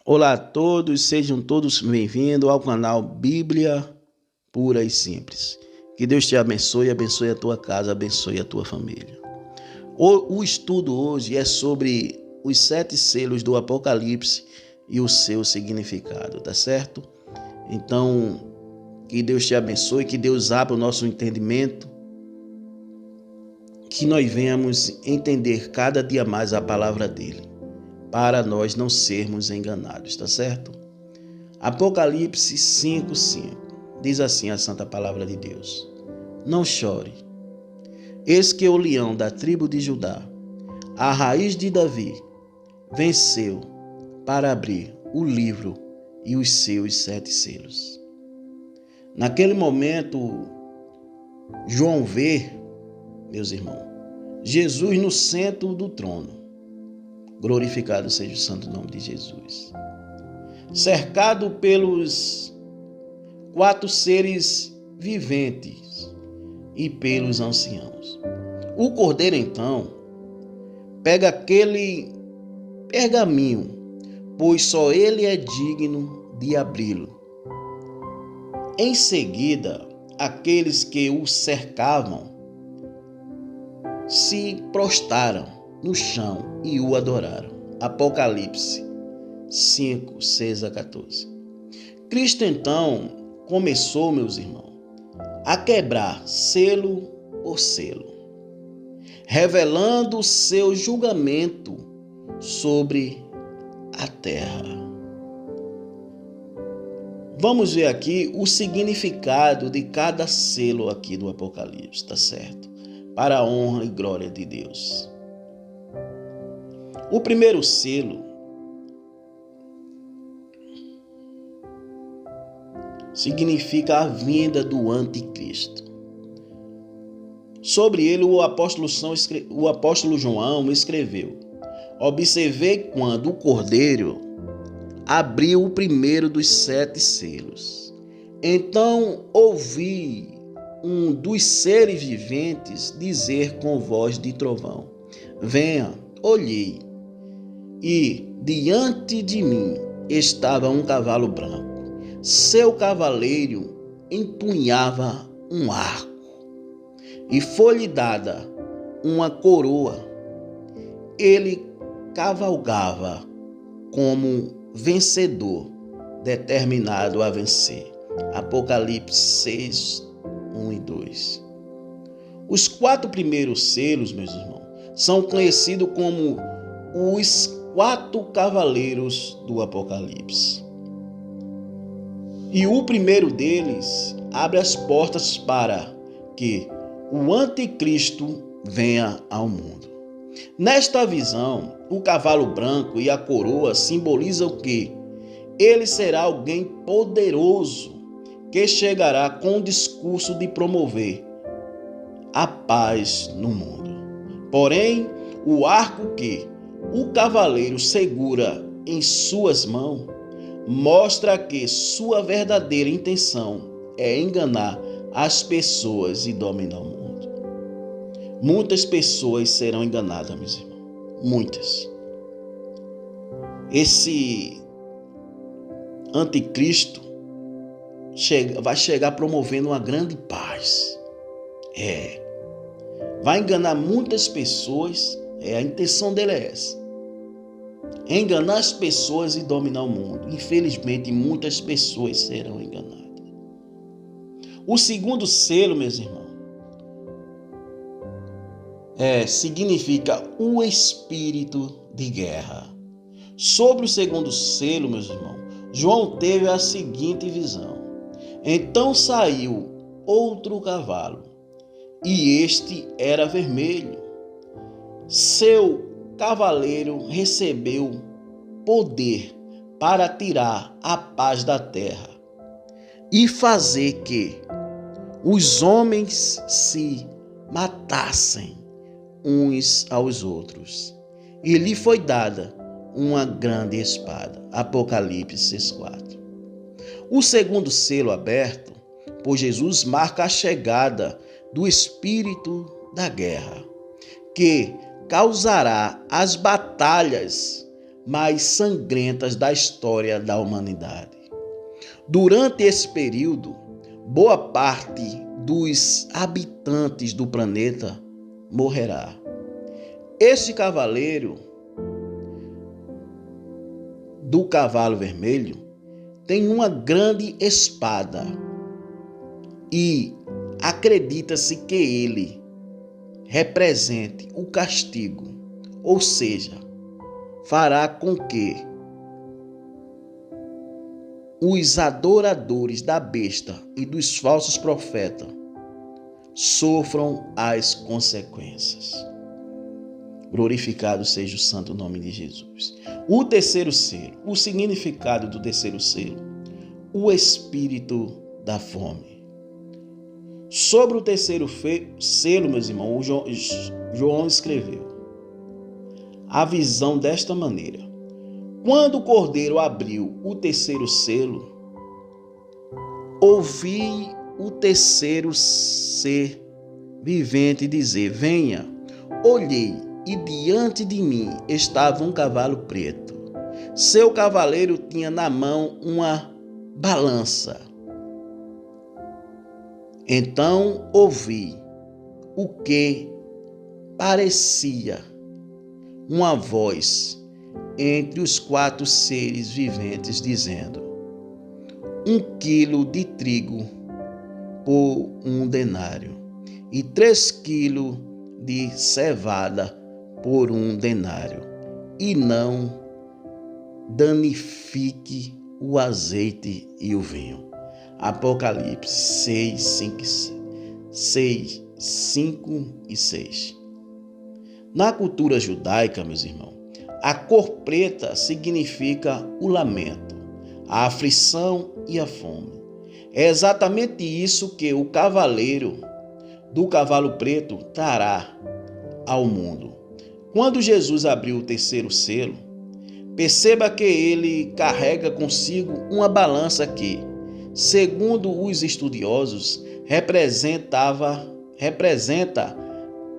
Olá a todos, sejam todos bem-vindos ao canal Bíblia Pura e Simples. Que Deus te abençoe, abençoe a tua casa, abençoe a tua família. O estudo hoje é sobre os 7 selos do Apocalipse e o seu significado, tá certo? Então, que Deus te abençoe, que Deus abra o nosso entendimento, que nós venhamos entender cada dia mais a palavra dele, para nós não sermos enganados, tá certo? Apocalipse 5:5 diz assim a santa palavra de Deus: Não chore, eis que o leão da tribo de Judá, a raiz de Davi, venceu para abrir o livro e os seus 7 selos. Naquele momento, João vê, meus irmãos, Jesus no centro do trono. Glorificado seja o santo nome de Jesus. Cercado pelos 4 seres viventes e pelos anciãos. O cordeiro, então, pega aquele pergaminho, pois só ele é digno de abri-lo. Em seguida, aqueles que o cercavam se prostraram no chão e o adoraram. Apocalipse 5, 6 a 14. Cristo então começou, meus irmãos, a quebrar selo por selo, revelando o seu julgamento sobre a terra. Vamos ver aqui o significado de cada selo aqui do Apocalipse, tá certo? Para a honra e glória de Deus. O primeiro selo significa a vinda do anticristo. Sobre ele o apóstolo João escreveu: Observei quando o cordeiro abriu o primeiro dos 7 selos. Então ouvi um dos seres viventes dizer com voz de trovão: Venha. Olhei, e diante de mim estava um cavalo branco. Seu cavaleiro empunhava um arco, e foi-lhe dada uma coroa. Ele cavalgava como vencedor, determinado a vencer. Apocalipse 6, 1 e 2. Os 4 primeiros selos, meus irmãos, são conhecidos como os 4 cavaleiros do Apocalipse. E o primeiro deles abre as portas para que o anticristo venha ao mundo. Nesta visão, o cavalo branco e a coroa simbolizam o quê? Ele será alguém poderoso que chegará com o discurso de promover a paz no mundo. Porém, o arco que o cavaleiro segura em suas mãos mostra que sua verdadeira intenção é enganar as pessoas e dominar o mundo. Muitas pessoas serão enganadas, meus irmãos. Muitas. Esse anticristo vai chegar promovendo uma grande paz. Vai enganar muitas pessoas. A intenção dele é essa: enganar as pessoas e dominar o mundo. Infelizmente, muitas pessoas serão enganadas. O segundo selo, meus irmãos, significa o espírito de guerra. Sobre o segundo selo, meus irmãos, João teve a seguinte visão: Então saiu outro cavalo, e este era vermelho. Seu cavaleiro recebeu poder para tirar a paz da terra e fazer que os homens se matassem uns aos outros. E lhe foi dada uma grande espada. Apocalipse 6:4. O segundo selo aberto por Jesus marca a chegada do espírito da guerra, que causará as batalhas mais sangrentas da história da humanidade. Durante esse período, boa parte dos habitantes do planeta morrerá. Este cavaleiro do cavalo vermelho tem uma grande espada e acredita-se que ele represente o castigo, ou seja, fará com que os adoradores da besta e dos falsos profetas sofram as consequências. Glorificado seja o santo nome de Jesus. O terceiro selo, o significado do terceiro selo, o espírito da fome. Sobre o terceiro selo, meus irmãos, João escreveu a visão desta maneira: quando o cordeiro abriu o terceiro selo, ouvi o terceiro ser vivente dizer: venha. Olhei, e diante de mim estava um cavalo preto. Seu cavaleiro tinha na mão uma balança. Então ouvi o que parecia uma voz entre os 4 seres viventes dizendo: 1 quilo de trigo por 1 denário e 3 quilos de cevada por 1 denário, e não danifique o azeite e o vinho. Apocalipse 5 e 6. Na cultura judaica, meus irmãos, a cor preta significa o lamento, a aflição e a fome. É exatamente isso que o cavaleiro do cavalo preto trará ao mundo. Quando Jesus abriu o terceiro selo, perceba que ele carrega consigo uma balança que, segundo os estudiosos, representa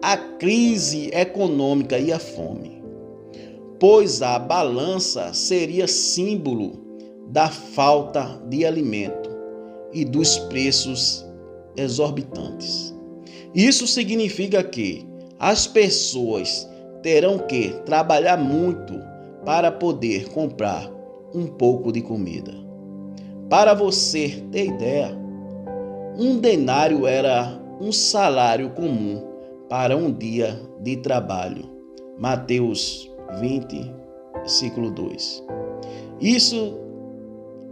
a crise econômica e a fome, pois a balança seria símbolo da falta de alimento e dos preços exorbitantes. Isso significa que as pessoas terão que trabalhar muito para poder comprar um pouco de comida. Para você ter ideia, 1 denário era um salário comum para um dia de trabalho. Mateus 20, versículo 2. Isso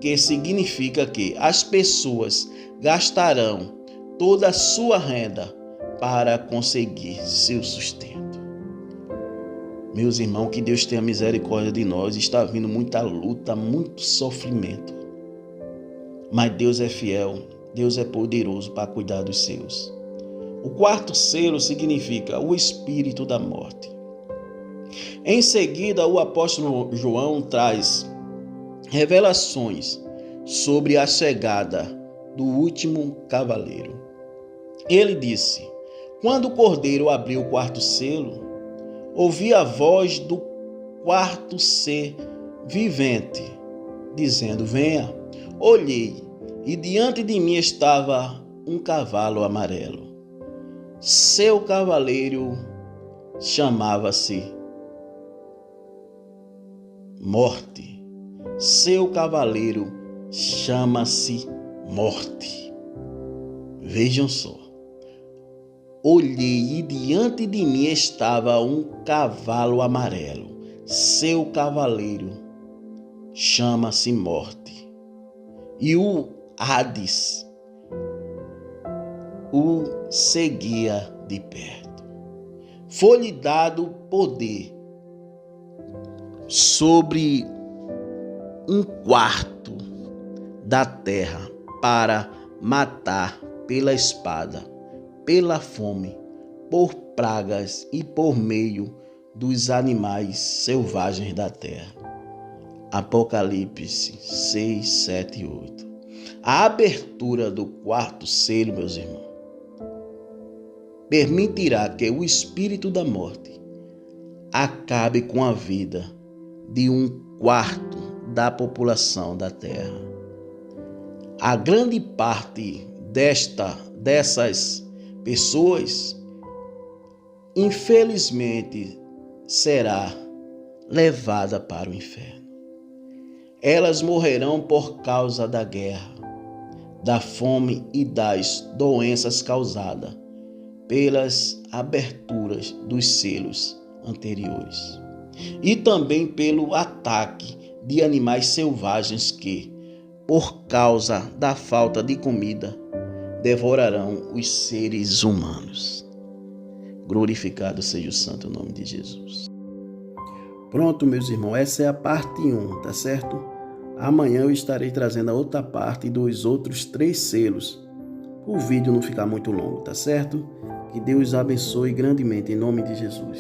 que significa que as pessoas gastarão toda a sua renda para conseguir seu sustento. Meus irmãos, que Deus tenha misericórdia de nós. Está vindo muita luta, muito sofrimento. Mas Deus é fiel, Deus é poderoso para cuidar dos seus. O 4º selo significa o espírito da morte. Em seguida, o apóstolo João traz revelações sobre a chegada do último cavaleiro. Ele disse: quando o cordeiro abriu o 4º selo, ouvi a voz do 4º ser vivente, dizendo: venha. Olhei, e diante de mim estava um cavalo amarelo. Seu cavaleiro chamava-se Morte. Seu cavaleiro chama-se Morte. Vejam só. Olhei, e diante de mim estava um cavalo amarelo. Seu cavaleiro chama-se Morte. E o Hades o seguia de perto. Foi-lhe dado poder sobre 1/4 da terra para matar pela espada, pela fome, por pragas e por meio dos animais selvagens da terra. Apocalipse 6, 7 e 8. A abertura do 4º selo, meus irmãos, permitirá que o espírito da morte acabe com a vida de 1/4 da população da Terra. A grande parte dessas pessoas, infelizmente, será levada para o inferno. Elas morrerão por causa da guerra, da fome e das doenças causadas pelas aberturas dos selos anteriores, e também pelo ataque de animais selvagens que, por causa da falta de comida, devorarão os seres humanos. Glorificado seja o santo nome de Jesus. Pronto, meus irmãos, essa é a parte 1, tá certo? Amanhã eu estarei trazendo a outra parte dos outros 3 selos, para o vídeo não ficar muito longo, tá certo? Que Deus abençoe grandemente, em nome de Jesus.